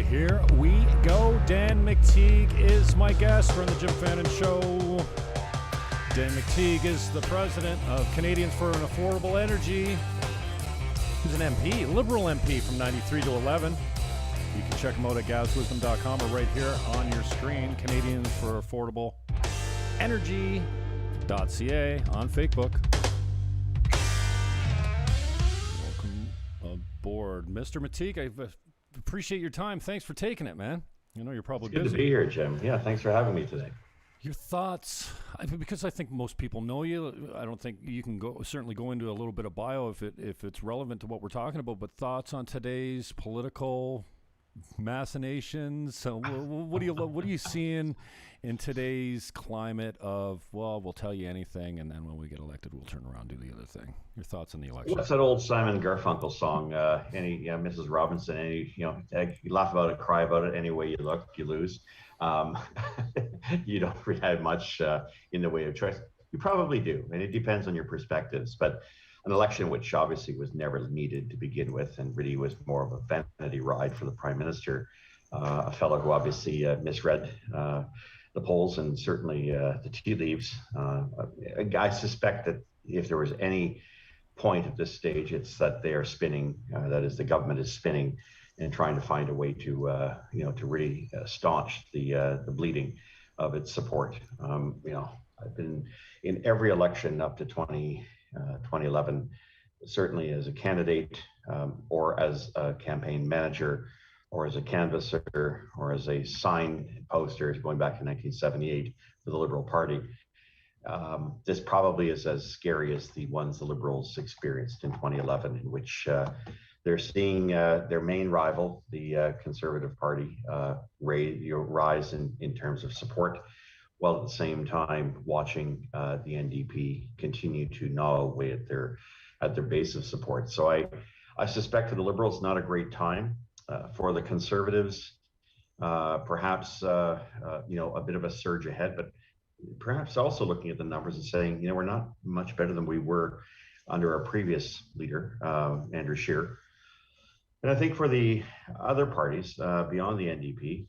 Here we go. Dan McTeague is my guest. We're on the Jim Fannon Show. Dan McTeague is the president of Canadians for an Affordable Energy. He's an MP, Liberal MP from 93 to 11. You can check him out at gazwisdom.com or right here on your screen, Canadians for Affordable Energy.ca on Facebook. Welcome aboard, Mr. McTeague. I appreciate your time. Thanks for taking it, man. You know, you're probably busy. Good to be here, Jim. Yeah, thanks for having me today. Your thoughts, because I think most people know you. I don't think you can certainly go into a little bit of bio if it's relevant to what we're talking about, but thoughts on today's political machinations. So what are you seeing in today's climate of, well, we'll tell you anything, and then when we get elected, we'll turn around and do the other thing? Your thoughts on the election? What's that old Simon Garfunkel song? Mrs. Robinson, you laugh about it, cry about it. Any way you look, you lose. You don't really have much in the way of choice. You probably do, and it depends on your perspectives. But an election which obviously was never needed to begin with, and really was more of a vanity ride for the Prime Minister, a fellow who obviously misread the polls and certainly the tea leaves. I suspect that if there was any point at this stage, it's that they are spinning. That is, the government is spinning and trying to find a way to really staunch the bleeding of its support. I've been in every election up to 2011, certainly as a candidate or as a campaign manager or as a canvasser or as a sign poster going back to 1978 for the Liberal Party. This probably is as scary as the ones the Liberals experienced in 2011, in which they're seeing their main rival, the Conservative Party, rise in terms of support, while at the same time watching the NDP continue to gnaw away at their base of support. So I suspect for the Liberals, not a great time. For the Conservatives, perhaps a bit of a surge ahead, but perhaps also looking at the numbers and saying, we're not much better than we were under our previous leader, Andrew Scheer. And I think for the other parties beyond the NDP,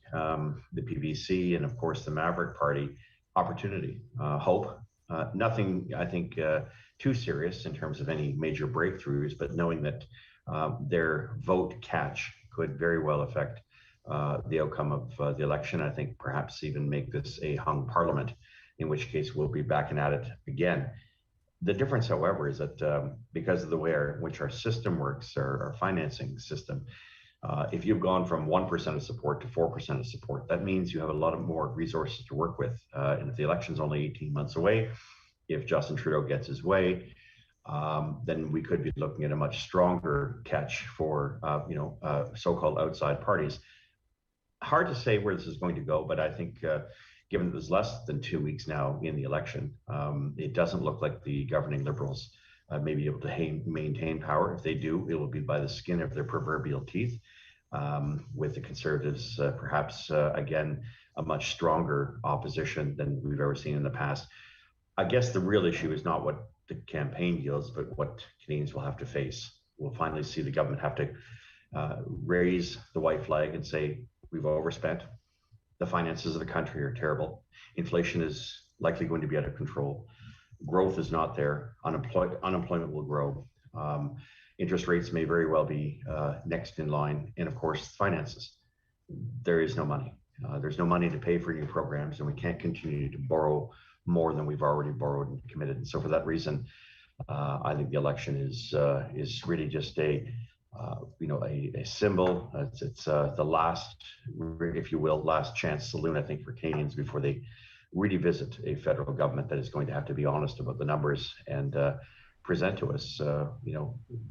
the PVC, and of course the Maverick Party, opportunity, hope. Nothing, I think, too serious in terms of any major breakthroughs, but knowing that their vote catch could very well affect the outcome of the election. I think perhaps even make this a hung parliament, in which case we'll be backing at it again. The difference, however, is that because of the way in which our system works, our financing system, if you've gone from 1% of support to 4% of support, that means you have a lot of more resources to work with. And if the election's only 18 months away, if Justin Trudeau gets his way, then we could be looking at a much stronger catch for so-called outside parties. Hard to say where this is going to go, but I think given that there's less than 2 weeks now in the election, it doesn't look like the governing Liberals may be able to maintain power. If they do, it will be by the skin of their proverbial teeth, with the Conservatives perhaps, again, a much stronger opposition than we've ever seen in the past. I guess the real issue is not what the campaign yields, but what Canadians will have to face. We'll finally see the government have to raise the white flag and say, we've overspent. The finances of the country are terrible. Inflation is likely going to be out of control. Growth is not there. Unemployment will grow. Interest rates may very well be next in line. And of course, finances. There is no money. There's no money to pay for new programs, and we can't continue to borrow more than we've already borrowed and committed. And so for that reason, I think the election is really just a symbol. It's the last, if you will, last chance saloon, I think, for Canadians before they really visit a federal government that is going to have to be honest about the numbers and present to us,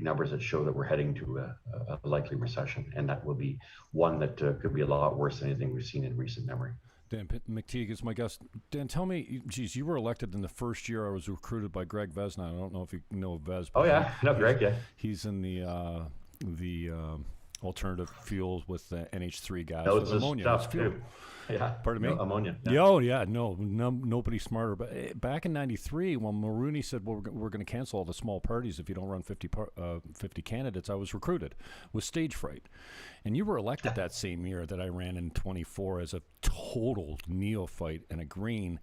numbers that show that we're heading to a likely recession, and that will be one that could be a lot worse than anything we've seen in recent memory. Dan McTeague is my guest. Dan, tell me, you were elected in the first year I was recruited by Greg Vesna. I don't know if you know Ves. Oh yeah, no, Greg, yeah. He's in the alternative fuels with NH3 gas That with was the ammonia. stuff Fuel. too. Yeah. Pardon me? Ammonia. Yeah. Oh, yeah. Nobody smarter. But back in '93, when Mulroney said, well, we're going to cancel all the small parties if you don't run 50 candidates, I was recruited with stage fright. And you were elected that same year that I ran in 24 as a total neophyte and a green.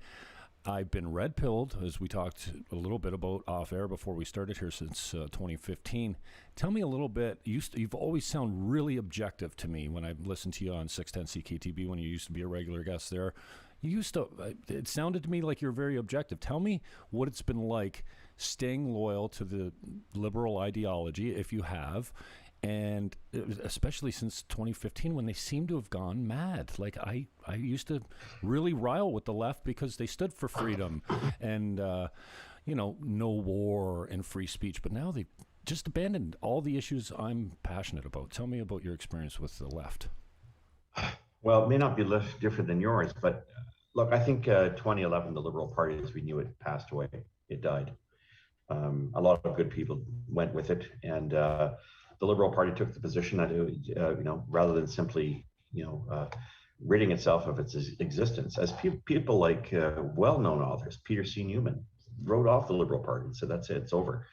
I've been red-pilled, as we talked a little bit about off-air before we started here, since 2015. Tell me a little bit. You've always sound really objective to me when I've listened to you on 610 CKTB when you used to be a regular guest there. It sounded to me like you're very objective. Tell me what it's been like staying loyal to the liberal ideology, if you have, and especially since 2015 when they seem to have gone mad. Like I used to really rile with the left because they stood for freedom and no war and free speech, but now they just abandoned all the issues I'm passionate about. Tell me about your experience with the left. Well, it may not be different than yours, but look, I think 2011, the Liberal Party as we knew it passed away. It died. A lot of good people went with it, and the Liberal Party took the position that, rather than simply, ridding itself of its existence, as people like well-known authors, Peter C. Newman, wrote off the Liberal Party and said, that's it, it's over.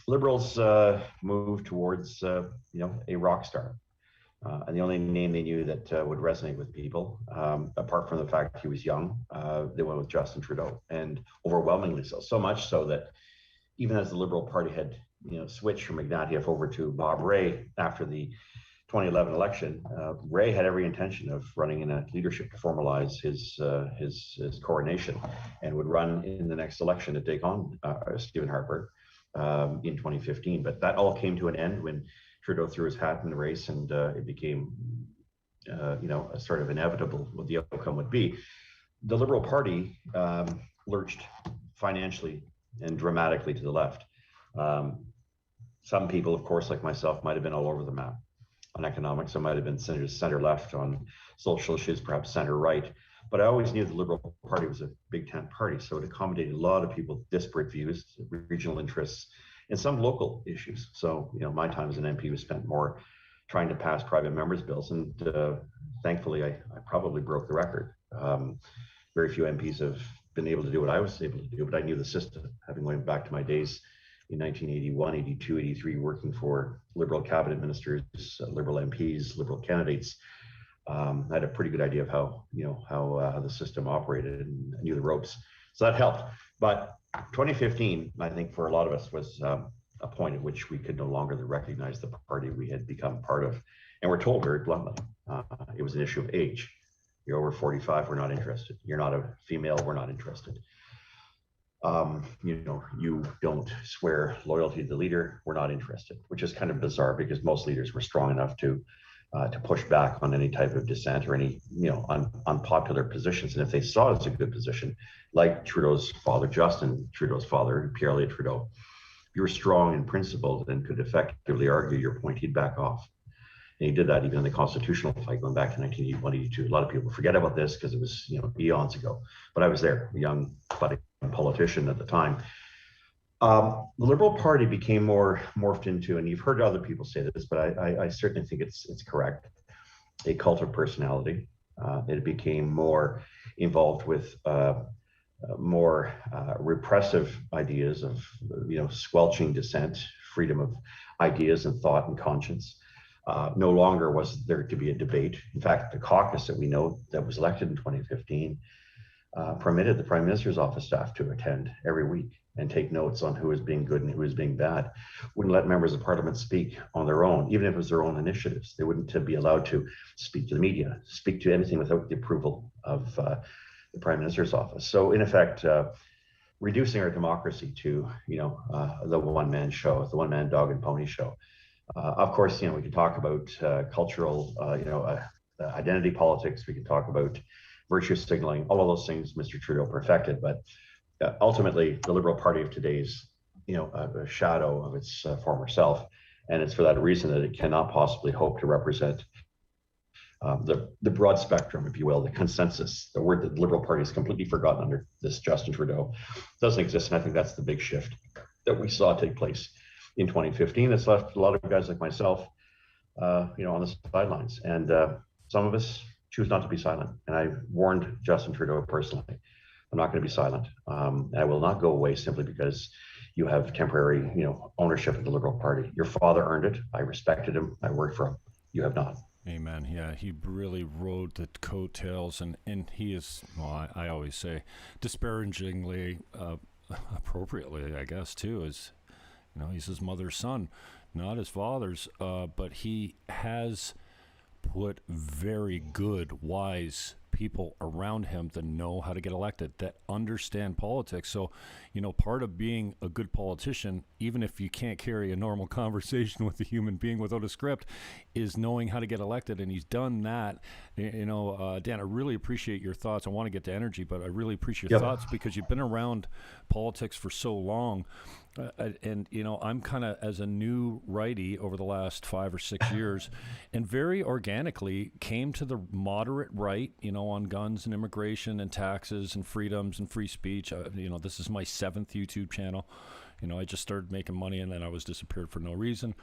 Liberals moved towards, a rock star. And the only name they knew that would resonate with people, apart from the fact he was young, they went with Justin Trudeau, and overwhelmingly so. So much so that even as the Liberal Party had switched from Ignatieff over to Bob Rae after the 2011 election, Rae had every intention of running in a leadership to formalize his coronation, and would run in the next election to take on Stephen Harper in 2015. But that all came to an end when Trudeau threw his hat in the race, and it became, a sort of inevitable what the outcome would be. The Liberal Party lurched financially and dramatically to the left. Some people, of course, like myself, might have been all over the map on economics. I might have been center left on social issues, perhaps center right. But I always knew the Liberal Party was a big tent party, so it accommodated a lot of people, disparate views, regional interests, and some local issues. So, my time as an MP was spent more trying to pass private members' bills, and thankfully, I probably broke the record. Very few MPs have been able to do what I was able to do, but I knew the system, having went back to my days in 1981, 82, 83, working for Liberal cabinet ministers, Liberal MPs, Liberal candidates. I had a pretty good idea of how the system operated, and I knew the ropes. So that helped. But 2015, I think for a lot of us, was a point at which we could no longer recognize the party we had become part of. And we're told very bluntly, it was an issue of age. You're over 45, we're not interested. You're not a female, we're not interested. You don't swear loyalty to the leader, we're not interested, which is kind of bizarre because most leaders were strong enough to push back on any type of dissent or any, unpopular positions. And if they saw it as a good position, like Trudeau's father, Justin Trudeau's father, Pierre Elliott Trudeau, if you were strong and principled and could effectively argue your point, he'd back off. And he did that even in the constitutional fight going back to 1981, 82. A lot of people forget about this because it was, eons ago. But I was there, a young budding politician at the time. The Liberal Party became more morphed into, and you've heard other people say this, but I certainly think it's correct, a cult of personality. It became more involved with more repressive ideas of, squelching dissent, freedom of ideas and thought and conscience. No longer was there to be a debate. In fact, the caucus that we know that was elected in 2015 permitted the Prime Minister's office staff to attend every week and take notes on who was being good and who was being bad. Wouldn't let members of Parliament speak on their own, even if it was their own initiatives. They wouldn't be allowed to speak to the media, speak to anything without the approval of the Prime Minister's office. So in effect, reducing our democracy to, the one-man show, the one-man dog and pony show. Of course, we can talk about cultural, identity politics. We can talk about virtue signaling, all of those things Mr. Trudeau perfected. But ultimately, the Liberal Party of today is, a shadow of its former self. And it's for that reason that it cannot possibly hope to represent the broad spectrum, if you will, the consensus. The word that the Liberal Party is completely forgotten under this Justin Trudeau doesn't exist. And I think that's the big shift that we saw take place in 2015. It's left a lot of guys like myself on the sidelines. And some of us choose not to be silent. And I warned Justin Trudeau personally, I'm not going to be silent. I will not go away simply because you have temporary, ownership of the Liberal Party. Your father earned it. I respected him. I worked for him. You have not. Amen. Yeah, he really rode the coattails, and he is, well, I always say, disparagingly, appropriately, I guess, too, is, he's his mother's son, not his father's, but he has put very good, wise people around him that know how to get elected, that understand politics. So, part of being a good politician, even if you can't carry a normal conversation with a human being without a script, is knowing how to get elected. And he's done that. Dan, I really appreciate your thoughts. I want to get to energy, but I really appreciate your thoughts because you've been around politics for so long. And I'm kind of, as a new righty over the last 5 or 6 years, and very organically came to the moderate right, on guns and immigration and taxes and freedoms and free speech. This is my 7th YouTube channel. I just started making money and then I was disappeared for no reason.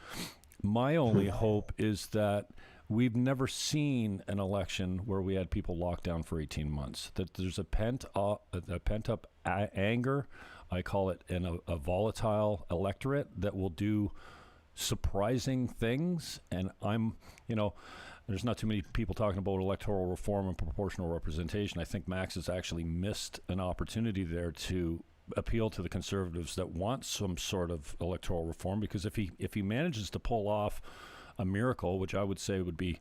My only hope is that we've never seen an election where we had people locked down for 18 months, that there's a pent-up anger. I call it a volatile electorate that will do surprising things. And there's not too many people talking about electoral reform and proportional representation. I think Max has actually missed an opportunity there to appeal to the Conservatives that want some sort of electoral reform, because if he manages to pull off a miracle, which I would say would be,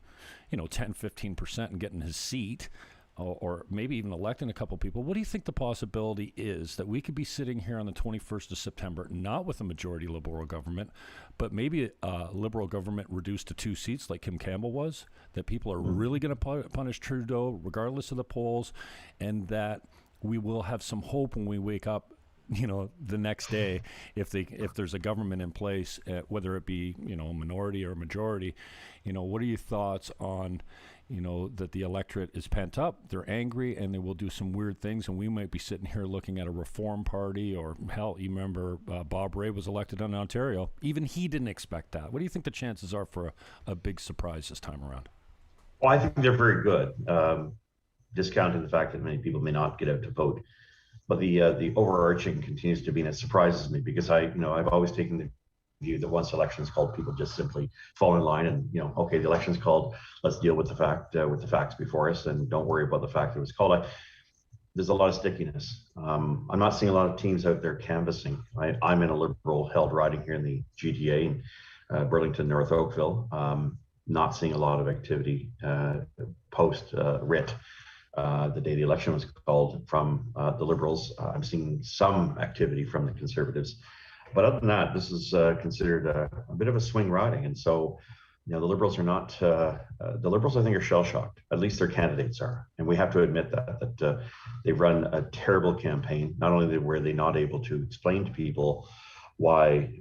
10-15% and getting his seat, or maybe even electing a couple people, what do you think the possibility is that we could be sitting here on the 21st of September, not with a majority Liberal government, but maybe a Liberal government reduced to 2 seats like Kim Campbell was, that people are really going to punish Trudeau regardless of the polls, and that we will have some hope when we wake up the next day, if there's a government in place, whether it be, a minority or a majority. What are your thoughts on, that the electorate is pent up, they're angry, and they will do some weird things, and we might be sitting here looking at a reform party, or hell, you remember Bob Rae was elected in Ontario. Even he didn't expect that. What do you think the chances are for a big surprise this time around? Well, I think they're very good, discounting the fact that many people may not get out to vote. But the overarching continues to be, and it surprises me because I've always taken the view that once election's called, people just simply fall in line and okay, the election's called, let's deal with the facts before us, and don't worry about the fact that it was called. There's a lot of stickiness. I'm not seeing a lot of teams out there canvassing. I'm in a Liberal held riding here in the GTA, in Burlington, North Oakville. Not seeing a lot of activity post writ. The day the election was called from the Liberals. I'm seeing some activity from the Conservatives. But other than that, this is considered a bit of a swing riding. And so, the Liberals are not, the Liberals, I think, are shell-shocked. At least their candidates are. And we have to admit that they've run a terrible campaign. Not only were they not able to explain to people why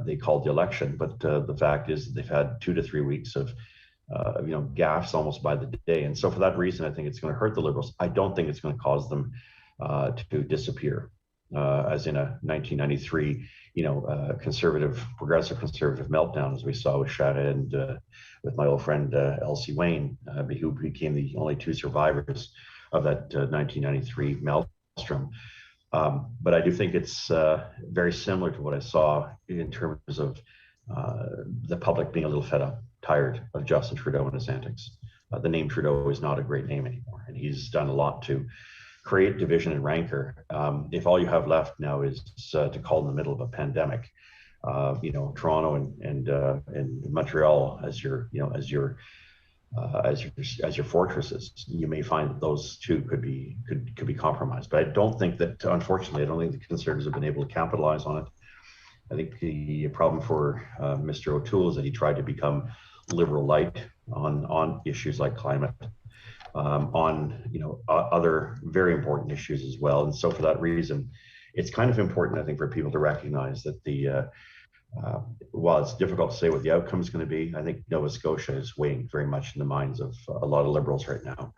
they called the election, but the fact is that they've had 2 to 3 weeks of gaffes almost by the day. And so for that reason, I think it's going to hurt the Liberals. I don't think it's going to cause them to disappear, as in a 1993, progressive conservative meltdown, as we saw with Shada and with my old friend Elsie Wayne, who became the only 2 survivors of that 1993 maelstrom. But I do think it's very similar to what I saw in terms of the public being a little fed up, tired of Justin Trudeau and his antics. The name Trudeau is not a great name anymore, and he's done a lot to create division and rancor. If all you have left now is to call in the middle of a pandemic, Toronto and Montreal as your fortresses, you may find that those 2 could be compromised. But I don't think that, unfortunately, the Conservatives have been able to capitalize on it. I think the problem for Mr. O'Toole is that he tried to become Liberal light on issues like climate, on other very important issues as well. And so for that reason, it's kind of important, I think, for people to recognize that while it's difficult to say what the outcome is going to be, I think Nova Scotia is weighing very much in the minds of a lot of Liberals right now.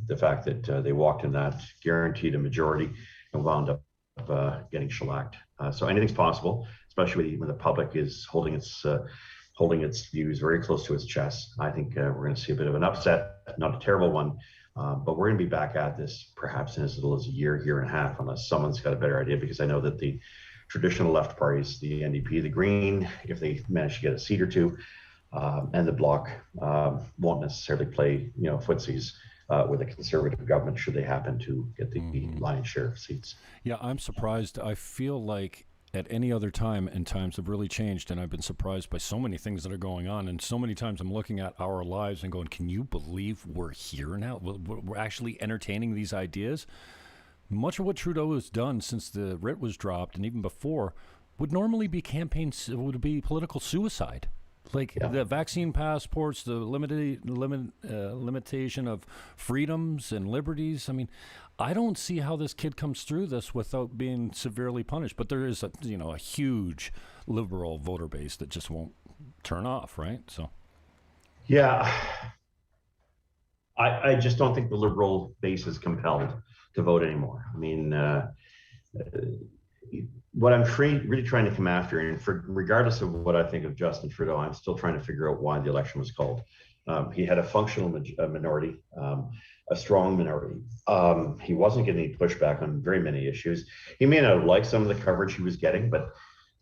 The fact that they walked in that guaranteed a majority and wound up getting shellacked. So anything's possible, especially when the public is holding its holding its views very close to its chest. I think we're going to see a bit of an upset, not a terrible one, but we're going to be back at this perhaps in as little as a year and a half, unless someone's got a better idea, because I know that the traditional left parties, the NDP, the Green, if they manage to get a seat or two, and the Bloc won't necessarily play, footsies with a conservative government should they happen to get the lion's share of seats. Yeah, I'm surprised. I feel like at any other time, and times have really changed, and I've been surprised by so many things that are going on, and so many times I'm looking at our lives and going, can you believe we're here now? We're actually entertaining these ideas? Much of what Trudeau has done since the writ was dropped, and even before, would normally be would be political suicide. Like the vaccine passports, the limitation of freedoms and liberties. I mean, I don't see how this kid comes through this without being severely punished. But there is a huge liberal voter base that just won't turn off, right? So, yeah, I just don't think the liberal base is compelled to vote anymore. I mean, what I'm really trying to come after, and regardless of what I think of Justin Trudeau, I'm still trying to figure out why the election was called. He had a functional minority, a strong minority. He wasn't getting any pushback on very many issues. He may not have liked some of the coverage he was getting, but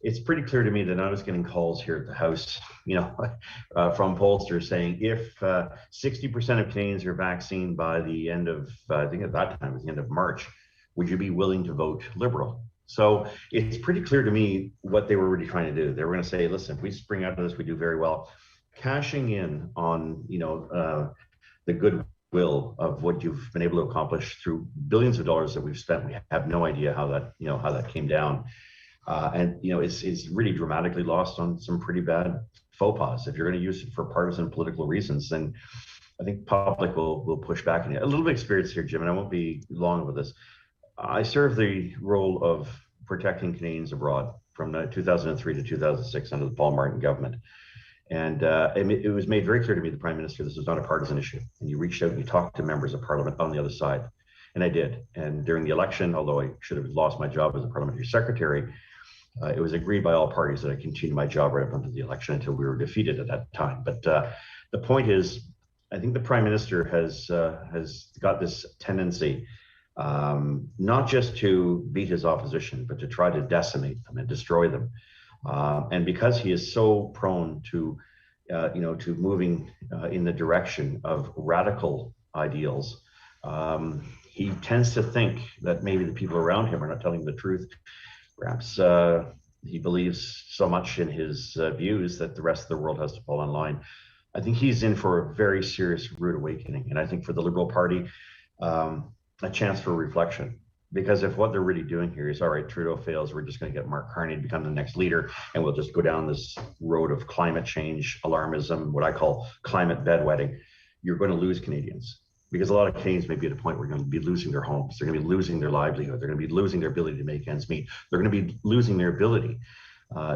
it's pretty clear to me that I was getting calls here at the House, from pollsters saying if 60% of Canadians are vaccinated by the end of, I think at that time it was the end of March, would you be willing to vote Liberal? So it's pretty clear to me what they were really trying to do. They were going to say, listen, if we spring out of this, we do very well. Cashing in on, the goodwill of what you've been able to accomplish through billions of dollars that we've spent. We have no idea how that came down. It's really dramatically lost on some pretty bad faux pas. If you're going to use it for partisan political reasons, then I think public will push back. And a little bit of experience here, Jim, and I won't be long with this. I served the role of protecting Canadians abroad from 2003 to 2006 under the Paul Martin government. And it was made very clear to me, the Prime Minister, this was not a partisan issue. And you reached out and you talked to members of Parliament on the other side. And I did. And during the election, although I should have lost my job as a parliamentary secretary, it was agreed by all parties that I continue my job right up until the election until we were defeated at that time. But the point is, I think the Prime Minister has got this tendency not just to beat his opposition, but to try to decimate them and destroy them. And because he is so prone to moving in the direction of radical ideals, he tends to think that maybe the people around him are not telling the truth. Perhaps he believes so much in his views that the rest of the world has to fall in line. I think he's in for a very serious rude awakening. And I think for the Liberal Party, a chance for reflection. Because if what they're really doing here is, all right, Trudeau fails, we're just going to get Mark Carney to become the next leader, and we'll just go down this road of climate change, alarmism, what I call climate bedwetting, you're going to lose Canadians. Because a lot of Canadians may be at a point where they're going to be losing their homes, they're going to be losing their livelihood, they're going to be losing their ability to make ends meet, they're going to be losing their ability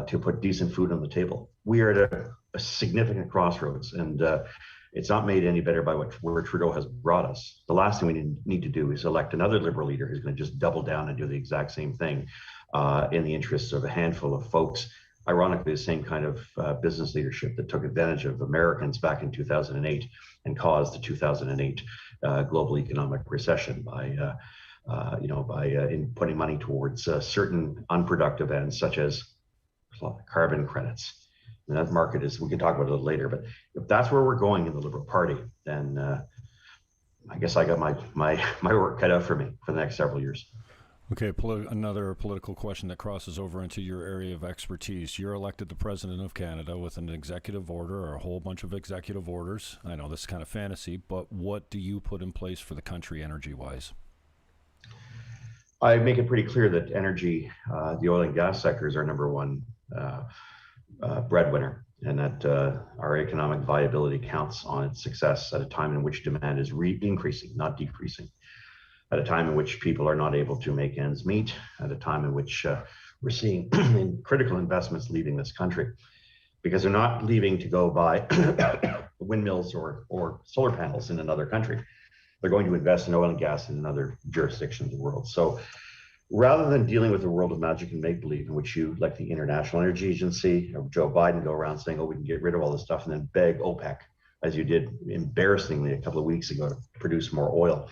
to put decent food on the table. We are at a significant crossroads, and it's not made any better by where Trudeau has brought us. The last thing we need to do is elect another Liberal leader who's going to just double down and do the exact same thing in the interests of a handful of folks. Ironically, the same kind of business leadership that took advantage of Americans back in 2008 and caused the 2008 global economic recession by putting money towards certain unproductive ends, such as carbon credits. And that market is, we can talk about it a little later, but if that's where we're going in the Liberal Party, then I guess I got my work cut out for me for the next several years. Okay, another political question that crosses over into your area of expertise. You're elected the President of Canada with an executive order or a whole bunch of executive orders. I know this is kind of fantasy, but what do you put in place for the country energy-wise? I make it pretty clear that energy, the oil and gas sector is our number one breadwinner, and that our economic viability counts on its success at a time in which demand is increasing, not decreasing, at a time in which people are not able to make ends meet, at a time in which we're seeing critical investments leaving this country, because they're not leaving to go buy windmills or solar panels in another country. They're going to invest in oil and gas in another jurisdiction of the world. So rather than dealing with a world of magic and make-believe in which you, like the International Energy Agency or Joe Biden, go around saying, oh, we can get rid of all this stuff, and then beg OPEC, as you did embarrassingly a couple of weeks ago, to produce more oil.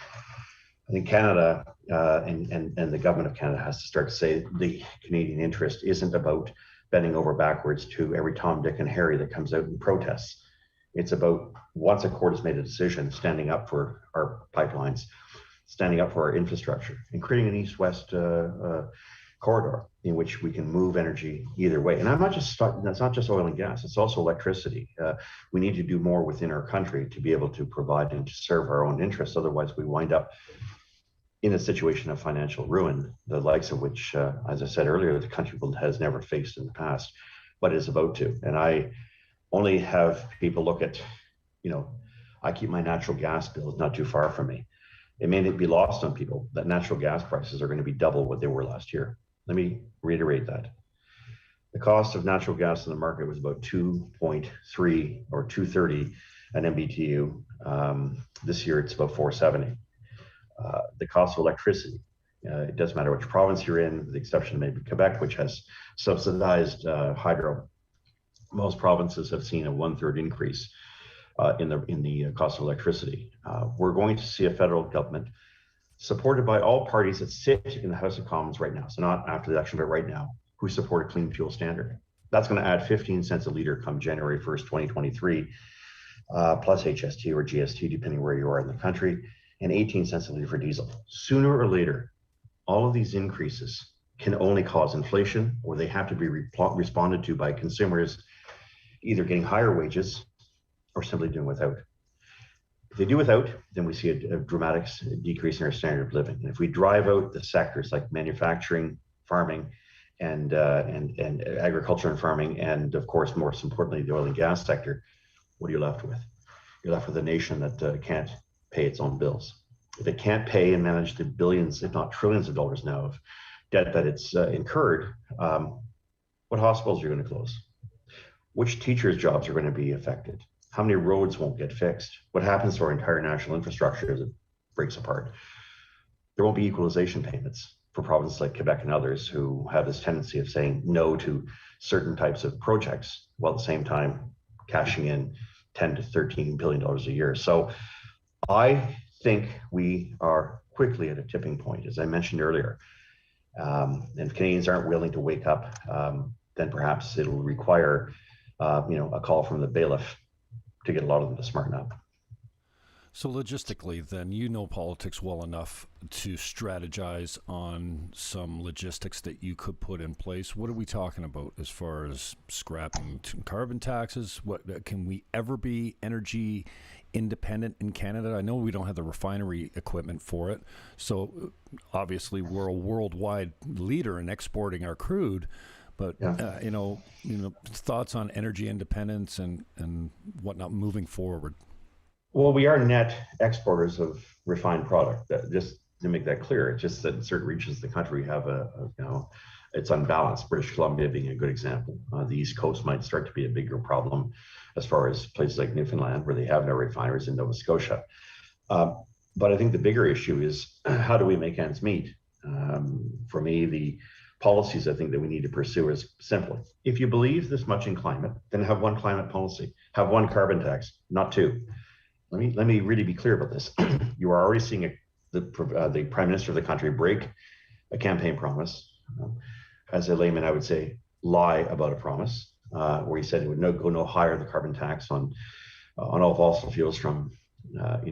I think Canada and the government of Canada has to start to say the Canadian interest isn't about bending over backwards to every Tom, Dick, and Harry that comes out and protests. It's about, once a court has made a decision, standing up for our pipelines, standing up for our infrastructure, and creating an east-west corridor in which we can move energy either way. And that's not just oil and gas, it's also electricity. We need to do more within our country to be able to provide and to serve our own interests. Otherwise, we wind up in a situation of financial ruin, the likes of which, as I said earlier, the country has never faced in the past, but is about to. And I only have people look at, I keep my natural gas bills not too far from me. It may not be lost on people that natural gas prices are going to be double what they were last year. Let me reiterate that. The cost of natural gas in the market was about 2.3 or 230 an MBTU. This year, it's about 470. The cost of electricity, it doesn't matter which province you're in, with the exception of maybe Quebec, which has subsidized hydro. Most provinces have seen a 1/3 increase in the cost of electricity. We're going to see a federal government supported by all parties that sit in the House of Commons right now, so not after the election, but right now, who support a clean fuel standard. That's going to add 15 cents a liter come January 1st, 2023, plus HST or GST, depending where you are in the country, and 18 cents a liter for diesel. Sooner or later, all of these increases can only cause inflation, or they have to be responded to by consumers either getting higher wages or simply doing without. If they do without, then we see a dramatic decrease in our standard of living. And if we drive out the sectors like manufacturing, farming, and agriculture and farming, and of course, most importantly, the oil and gas sector, what are you left with? You're left with a nation that can't pay its own bills. If it can't pay and manage the billions, if not trillions of dollars now of debt that it's incurred, what hospitals are going to close? Which teachers' jobs are going to be affected? How many roads won't get fixed? What happens to our entire national infrastructure as it breaks apart? There won't be equalization payments for provinces like Quebec and others who have this tendency of saying no to certain types of projects, while at the same time cashing in $10 to $13 billion a year. So I think we are quickly at a tipping point, as I mentioned earlier. And if Canadians aren't willing to wake up, then perhaps it'll require a call from the bailiff to get a lot of them to smarten up. So logistically, then, politics well enough to strategize on some logistics that you could put in place. What are we talking about as far as scrapping carbon taxes? What can we ever be energy independent in Canada? I know we don't have the refinery equipment for it. So obviously we're a worldwide leader in exporting our crude. But, thoughts on energy independence and whatnot moving forward? Well, we are net exporters of refined product. Just to make that clear, it's just that in certain regions of the country we have it's unbalanced. British Columbia being a good example. The East Coast might start to be a bigger problem as far as places like Newfoundland, where they have no refineries, in Nova Scotia. But I think the bigger issue is how do we make ends meet? For me, the policies I think that we need to pursue is simple. If you believe this much in climate, then have one climate policy, have one carbon tax, not two. Let me really be clear about this. You are already seeing the Prime Minister of the country break a campaign promise. As a layman, I would say lie about a promise, where he said it would go no higher, the carbon tax on all fossil fuels from at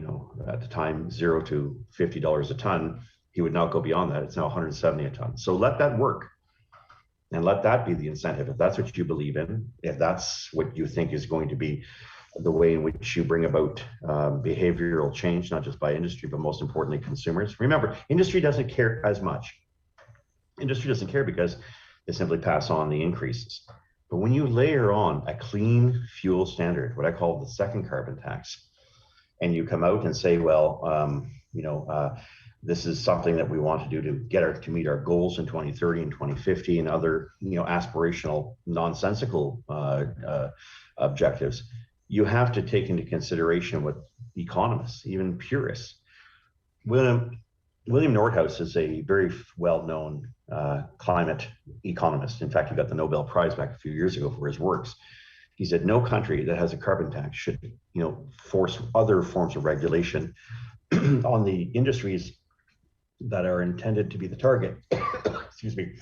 the time $0 to $50 a ton. He would not go beyond that. It's now 170 a ton. So let that work, and let that be the incentive. If that's what you believe in, if that's what you think is going to be the way in which you bring about behavioral change, not just by industry, but most importantly, consumers. Remember, industry doesn't care as much. Industry doesn't care because they simply pass on the increases. But when you layer on a clean fuel standard, what I call the second carbon tax, and you come out and say, well, this is something that we want to do to meet our goals in 2030 and 2050 and other, aspirational, nonsensical objectives. You have to take into consideration what economists, even purists, William Nordhaus is a very well-known climate economist. In fact, he got the Nobel Prize back a few years ago for his works. He said no country that has a carbon tax should, force other forms of regulation on the industries that are intended to be the target. Excuse me.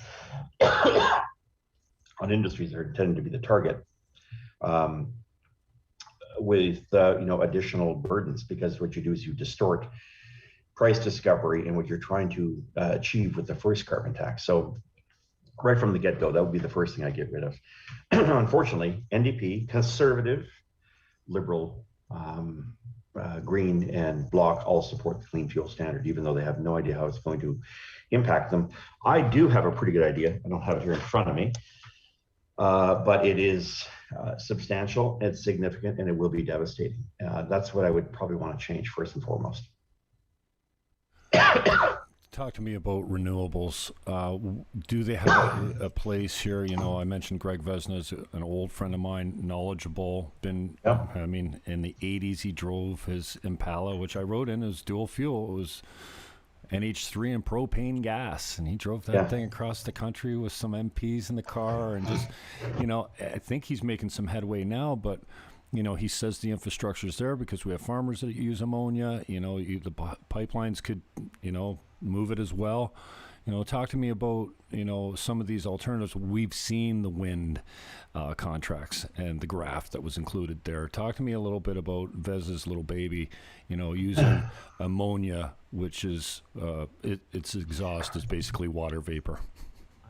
On industries that are intended to be the target, with additional burdens, because what you do is you distort price discovery and what you're trying to achieve with the first carbon tax. So right from the get-go, that would be the first thing I get rid of. Unfortunately, NDP, conservative, liberal, Green, and Bloc all support the clean fuel standard, even though they have no idea how it's going to impact them. I do have a pretty good idea. I don't have it here in front of me, but it is substantial, it's significant, and it will be devastating. That's what I would probably want to change first and foremost. Talk to me about renewables. Do they have a place here? I mentioned Greg Vesna is an old friend of mine, knowledgeable. In the 80s, he drove his Impala, which I rode in as dual fuel. It was NH3 and propane gas, and he drove that thing across the country with some MPs in the car, and just, I think he's making some headway now, but he says the infrastructure is there because we have farmers that use ammonia. The pipelines could, move it as well. Talk to me about, some of these alternatives. We've seen the wind contracts and the graph that was included there. Talk to me a little bit about Vez's little baby, using ammonia, which is, its exhaust is basically water vapor.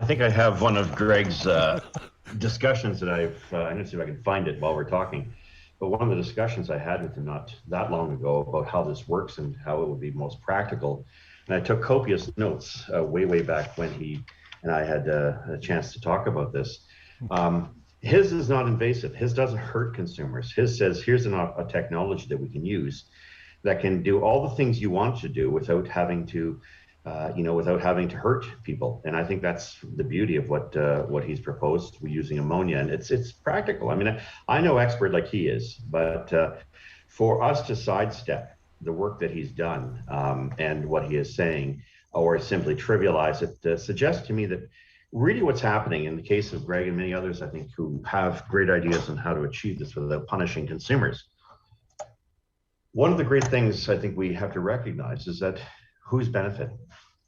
I think I have one of Greg's discussions that I'm going to see if I can find it while we're talking. But one of the discussions I had with him not that long ago about how this works and how it would be most practical. And I took copious notes way back when he and I had a chance to talk about this. His is not invasive. His doesn't hurt consumers. His says, here's a technology that we can use that can do all the things you want to do without having to hurt people. And I think that's the beauty of what he's proposed. We're using ammonia, and it's practical. I mean, I know expert like he is, but for us to sidestep the work that he's done and what he is saying, or simply trivialize it, suggests to me that really what's happening in the case of Greg and many others, I think, who have great ideas on how to achieve this without punishing consumers. One of the great things I think we have to recognize is that who's benefiting?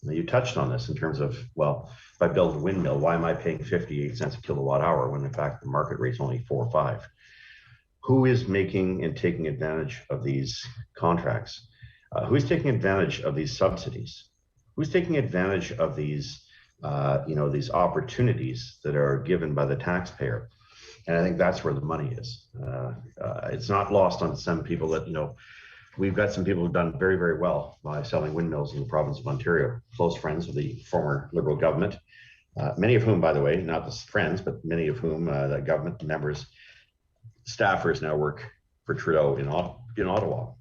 Now, you touched on this in terms of, well, if I build a windmill, why am I paying 58 cents a kilowatt hour when in fact the market rate's only 4 or 5? Who is making and taking advantage of these contracts? Who's taking advantage of these subsidies? Who's taking advantage of these, these opportunities that are given by the taxpayer? And I think that's where the money is. It's not lost on some people that, we've got some people who've done very, very well by selling windmills in the province of Ontario, close friends of the former Liberal government, many of whom, by the way, not just friends, but many of whom the government members, staffers now work for Trudeau in Ottawa.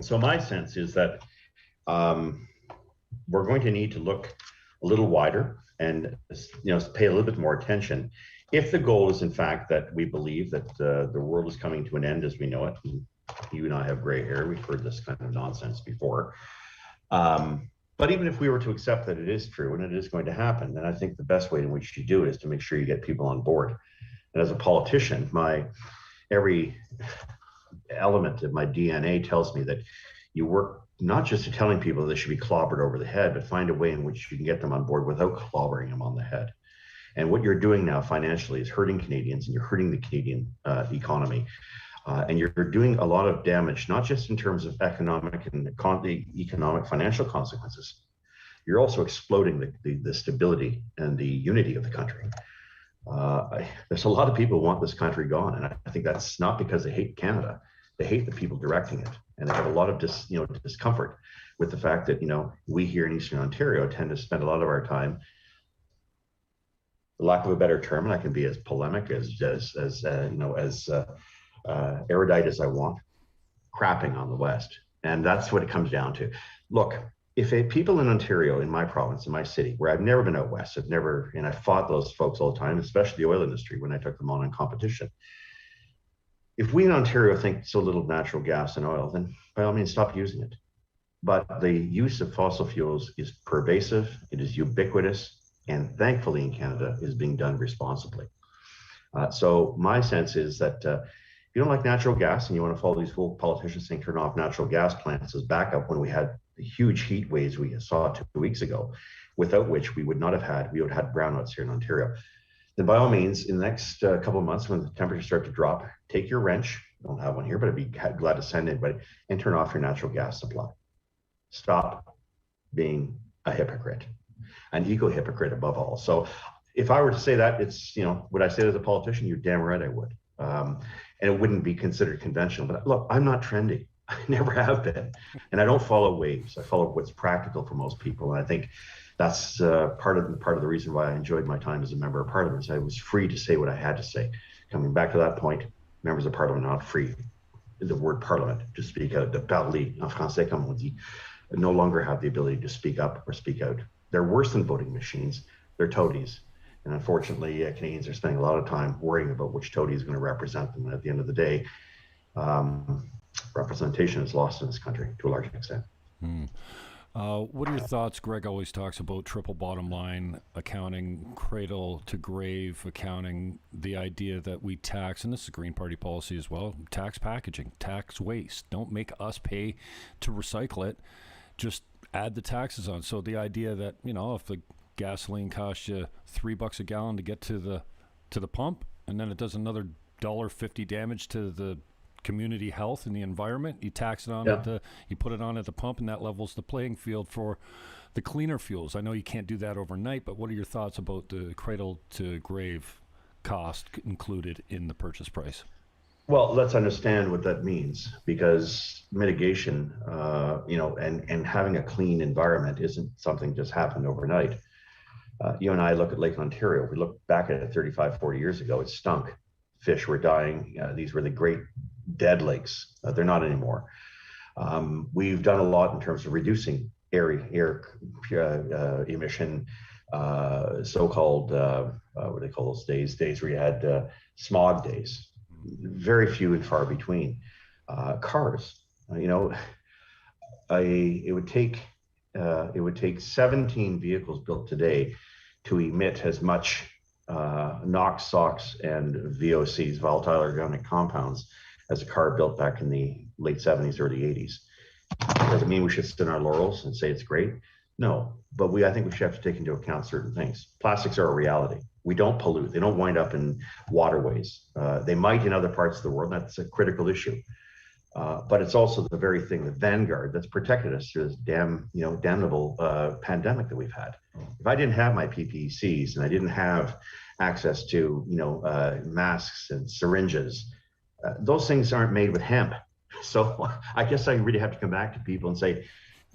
So my sense is that we're going to need to look a little wider and pay a little bit more attention. If the goal is in fact that we believe that the world is coming to an end as we know it, you and I have gray hair, we've heard this kind of nonsense before. But even if we were to accept that it is true and it is going to happen, then I think the best way in which you do it is to make sure you get people on board. And as a politician, every element of my DNA tells me that you work not just to telling people they should be clobbered over the head, but find a way in which you can get them on board without clobbering them on the head. And what you're doing now financially is hurting Canadians, and you're hurting the Canadian economy. And you're doing a lot of damage, not just in terms of economic and economic financial consequences. You're also exploding the stability and the unity of the country. There's a lot of people who want this country gone, and I think that's not because they hate Canada. They hate the people directing it, and they have a lot of discomfort with the fact that we here in Eastern Ontario tend to spend a lot of our time, for lack of a better term, and I can be as polemic as erudite as I want, crapping on the West. And that's what it comes down to. Look, if people in Ontario, in my province, in my city, where I've never been out West, and I fought those folks all the time, especially the oil industry when I took them on in competition. If we in Ontario think so little of natural gas and oil, then by all means, stop using it. but the use of fossil fuels is pervasive, it is ubiquitous, and thankfully in Canada is being done responsibly. So my sense is that if you don't like natural gas and you want to follow these fool politicians saying turn off natural gas plants as backup when we had the huge heat waves we saw 2 weeks ago, without which we would have had brownouts here in Ontario, then by all means, in the next couple of months when the temperatures start to drop, take your wrench, I don't have one here, but I'd be glad to send anybody, and turn off your natural gas supply. Stop being a hypocrite, an eco-hypocrite above all. So if I were to say that, it's, would I say it as a politician? You're damn right I would. And it wouldn't be considered conventional. But look, I'm not trendy. I never have been. And I don't follow waves. I follow what's practical for most people. And I think that's part of the reason why I enjoyed my time as a member of parliament, is I was free to say what I had to say. Coming back to that point, members of parliament are not free. The word parliament, to speak out, de parler, en français, comme on dit, no longer have the ability to speak up or speak out. They're worse than voting machines. They're toadies. And unfortunately, Canadians are spending a lot of time worrying about which toady is going to represent them. And at the end of the day, representation is lost in this country to a large extent. What are your thoughts? Greg always talks about triple bottom line accounting, cradle to grave accounting, the idea that we tax, and this is a Green Party policy as well, tax packaging, tax waste. Don't make us pay to recycle it. Just add the taxes on. So the idea that, if the gasoline costs you $3 a gallon to get to the pump, and then it does another $1.50 damage to the community health and the environment, you tax it on you put it on at the pump, and that levels the playing field for the cleaner fuels. I know you can't do that overnight, but what are your thoughts about the cradle to grave cost included in the purchase price? Well, let's understand what that means, because mitigation, and having a clean environment isn't something just happened overnight. You and I look at Lake Ontario. We look back at it 35, 40 years ago. It stunk. Fish were dying. These were the great dead lakes. They're not anymore. We've done a lot in terms of reducing air emission, so-called, what do they call those days where you had smog days. Very few and far between. Cars, it would take 17 vehicles built today to emit as much NOx, SOx, and VOCs, volatile organic compounds, as a car built back in the late 70s, early 80s. Does it mean we should sit on our laurels and say it's great? No, but I think we should have to take into account certain things. Plastics are a reality. We don't pollute. They don't wind up in waterways. They might in other parts of the world. That's a critical issue. But it's also the very thing, the vanguard, that's protected us through this damnable pandemic that we've had. If I didn't have my PPCs and I didn't have access to, masks and syringes, those things aren't made with hemp. So I guess I really have to come back to people and say,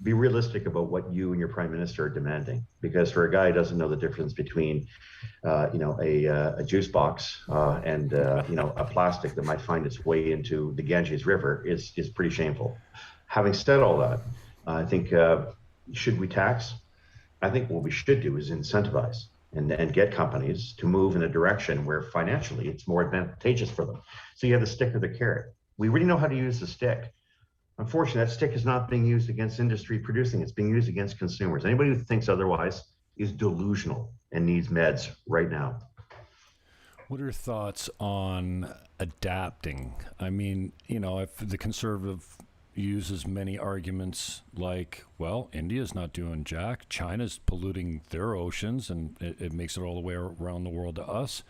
be realistic about what you and your prime minister are demanding. Because for a guy who doesn't know the difference between, a juice box and a plastic that might find its way into the Ganges River is pretty shameful. Having said all that, I think should we tax? I think what we should do is incentivize and get companies to move in a direction where financially it's more advantageous for them. So you have the stick or the carrot. We really know how to use the stick. Unfortunately, that stick is not being used against industry producing. It's being used against consumers. Anybody who thinks otherwise is delusional and needs meds right now. What are your thoughts on adapting? I mean, if the Conservative uses many arguments like, well, India's not doing jack, China's polluting their oceans, and it makes it all the way around the world to us.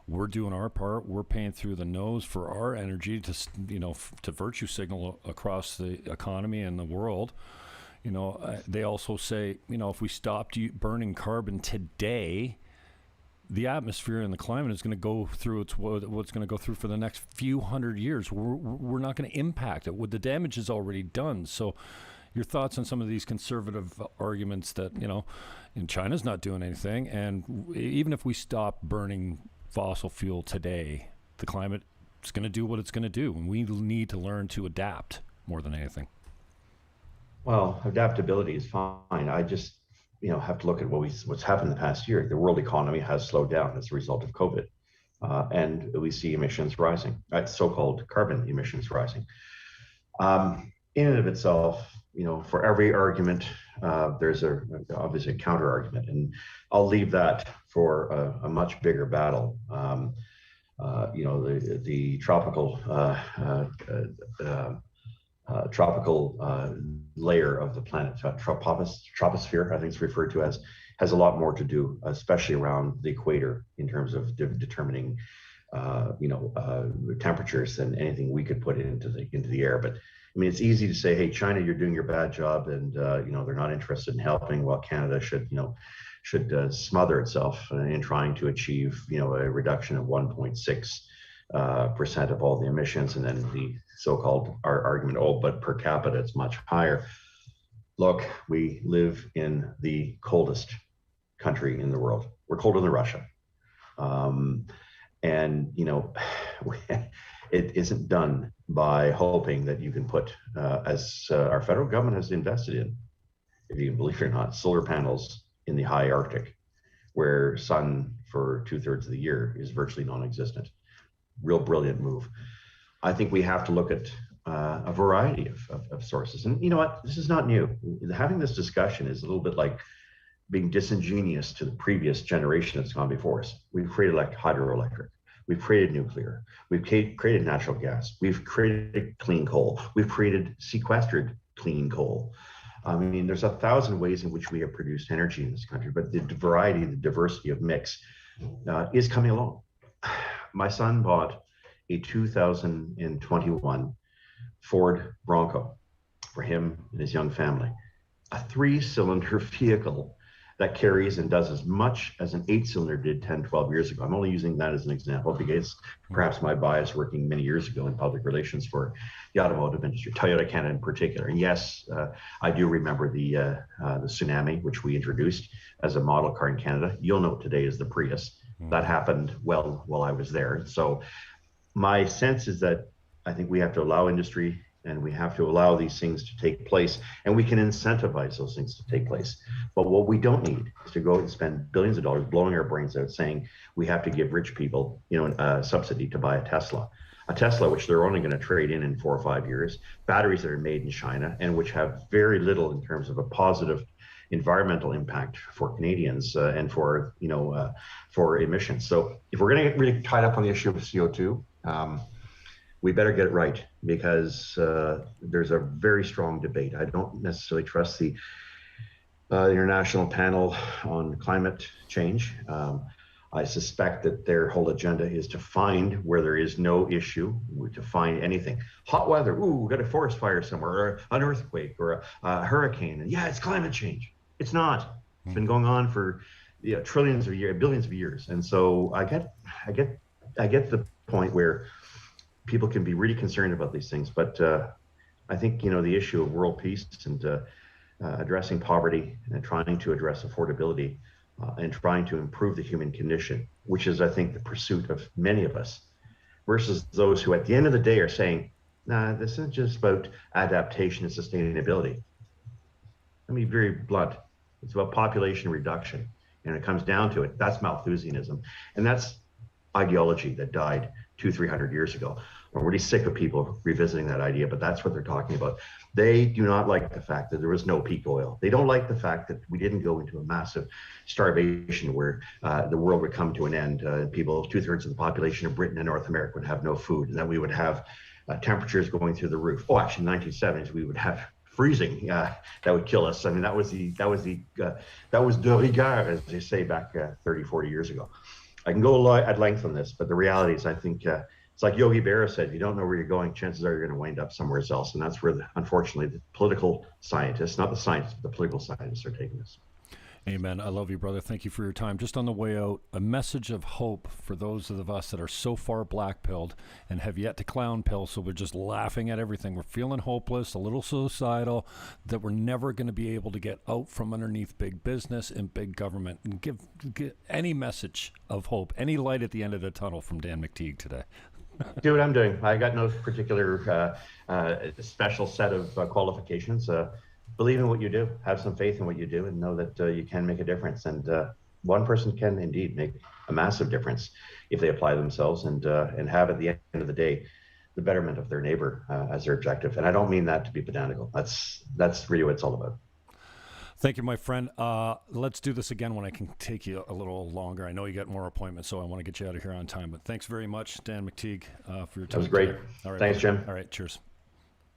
We're doing our part. We're paying through the nose for our energy to, to virtue signal across the economy and the world. They also say, if we stopped burning carbon today, the atmosphere and the climate is going to go through what's going to go through for the next few hundred years. We're not going to impact it. The damage is already done. So your thoughts on some of these conservative arguments that, and China's not doing anything. And even if we stop burning fossil fuel today, the climate is going to do what it's going to do. And we need to learn to adapt more than anything. Well, adaptability is fine. I just, have to look at what's happened in the past year. The world economy has slowed down as a result of COVID. And we see emissions rising, so-called carbon emissions rising. In and of itself, for every argument, there's obviously a counter argument, and I'll leave that for a much bigger battle. The tropical layer of the planet, troposphere, I think it's referred to as, has a lot more to do, especially around the equator, in terms of determining, temperatures than anything we could put into the air. But I mean, it's easy to say, hey, China, you're doing your bad job, and they're not interested in helping. Well, Canada should smother itself in trying to achieve, a reduction of 1.6% of all the emissions, and then the so-called argument, but per capita it's much higher. Look, we live in the coldest country in the world. We're colder than Russia, and it isn't done by hoping that you can put, as our federal government has invested in, if you can believe it or not, solar panels in the high Arctic, where sun for 2/3 of the year is virtually non-existent. Real brilliant move. I think we have to look at a variety of sources. And you know what? This is not new. Having this discussion is a little bit like being disingenuous to the previous generation that's gone before us. We've created hydroelectric. We've created nuclear. We've created natural gas. We've created clean coal. We've created sequestered clean coal. I mean, there's 1,000 ways in which we have produced energy in this country, but the variety, the diversity of mix is coming along. My son bought a 2021 Ford Bronco for him and his young family, a 3-cylinder vehicle that carries and does as much as an 8-cylinder did 10, 12 years ago. I'm only using that as an example because perhaps my bias working many years ago in public relations for the automotive industry, Toyota Canada in particular. And yes, I do remember the Tsunami, which we introduced as a model car in Canada. You'll note today is the Prius. That happened while I was there. So my sense is that I think we have to allow industry, and we have to allow these things to take place, and we can incentivize those things to take place. But what we don't need is to go and spend billions of dollars blowing our brains out saying we have to give rich people, a subsidy to buy a Tesla, which they're only going to trade in 4 or 5 years, batteries that are made in China, and which have very little in terms of a positive environmental impact for Canadians and for emissions. So if we're going to get really tied up on the issue of CO2, we better get it right, because there's a very strong debate. I don't necessarily trust the International Panel on Climate Change. I suspect that their whole agenda is to find where there is no issue, to find anything. Hot weather, we got a forest fire somewhere, or an earthquake, or a hurricane. And yeah, it's climate change. It's not. It's been going on for trillions of years, billions of years. And so I get the point where people can be really concerned about these things, but I think the issue of world peace and addressing poverty and trying to address affordability and trying to improve the human condition, which is, I think, the pursuit of many of us, versus those who at the end of the day are saying, nah, this isn't just about adaptation and sustainability. Let me be very blunt. It's about population reduction. And it comes down to it. That's Malthusianism. And that's ideology that died 200-300 years ago. I'm really sick of people revisiting that idea, but that's what they're talking about. They do not like the fact that there was no peak oil. They don't like the fact that we didn't go into a massive starvation where the world would come to an end. People, 2/3 of the population of Britain and North America would have no food, and that we would have temperatures going through the roof. Oh, actually, in the 1970s, we would have freezing that would kill us. I mean, that was de rigueur, as they say, back 30, 40 years ago. I can go at length on this, but the reality is, I think it's like Yogi Berra said, if you don't know where you're going, chances are you're going to wind up somewhere else. And that's where, unfortunately, the political scientists, not the scientists, but the political scientists are taking us. Amen. I love you, brother. Thank you for your time. Just on the way out, a message of hope for those of us that are so far black-pilled and have yet to clown pill, so we're just laughing at everything. We're feeling hopeless, a little suicidal, that we're never going to be able to get out from underneath big business and big government. And give any message of hope, any light at the end of the tunnel from Dan McTeague today. Do what I'm doing. I got no particular special set of qualifications. Believe in what you do, have some faith in what you do, and know that you can make a difference. And one person can indeed make a massive difference if they apply themselves and have, at the end of the day, the betterment of their neighbor as their objective. And I don't mean that to be pedantical. That's really what it's all about. Thank you, my friend. Let's do this again when I can take you a little longer. I know you got more appointments, so I want to get you out of here on time. But thanks very much, Dan McTeague, for your time. That was great. All right, thanks, Jim. All right, cheers.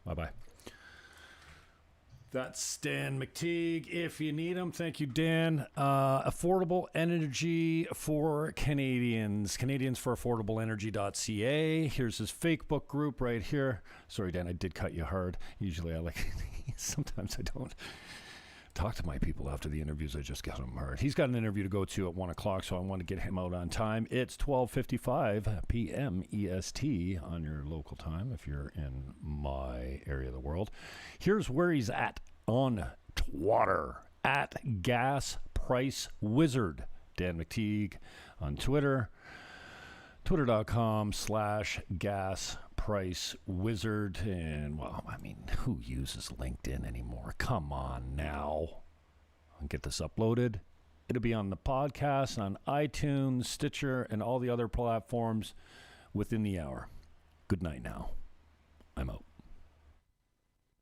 Bye-bye. That's Dan McTeague. If you need him, thank you, Dan. Affordable energy for Canadians. Canadians for AffordableEnergy.ca. Here's his Facebook group right here. Sorry, Dan, I did cut you hard. Usually I like, sometimes I don't talk to my people after the interviews. I just get them hard. He's got an interview to go to at 1 o'clock, so I want to get him out on time. It's 12:55 p.m. EST on your local time if you're in my area of the world. Here's where he's at on Twitter, at Gas Price Wizard. Dan McTeague on Twitter, twitter.com/gas price wizard. And well, I mean, who uses LinkedIn anymore? Come on now. I'll get this uploaded. It'll be on the podcast, on iTunes, Stitcher, and all the other platforms within the hour. Good night now. I'm out.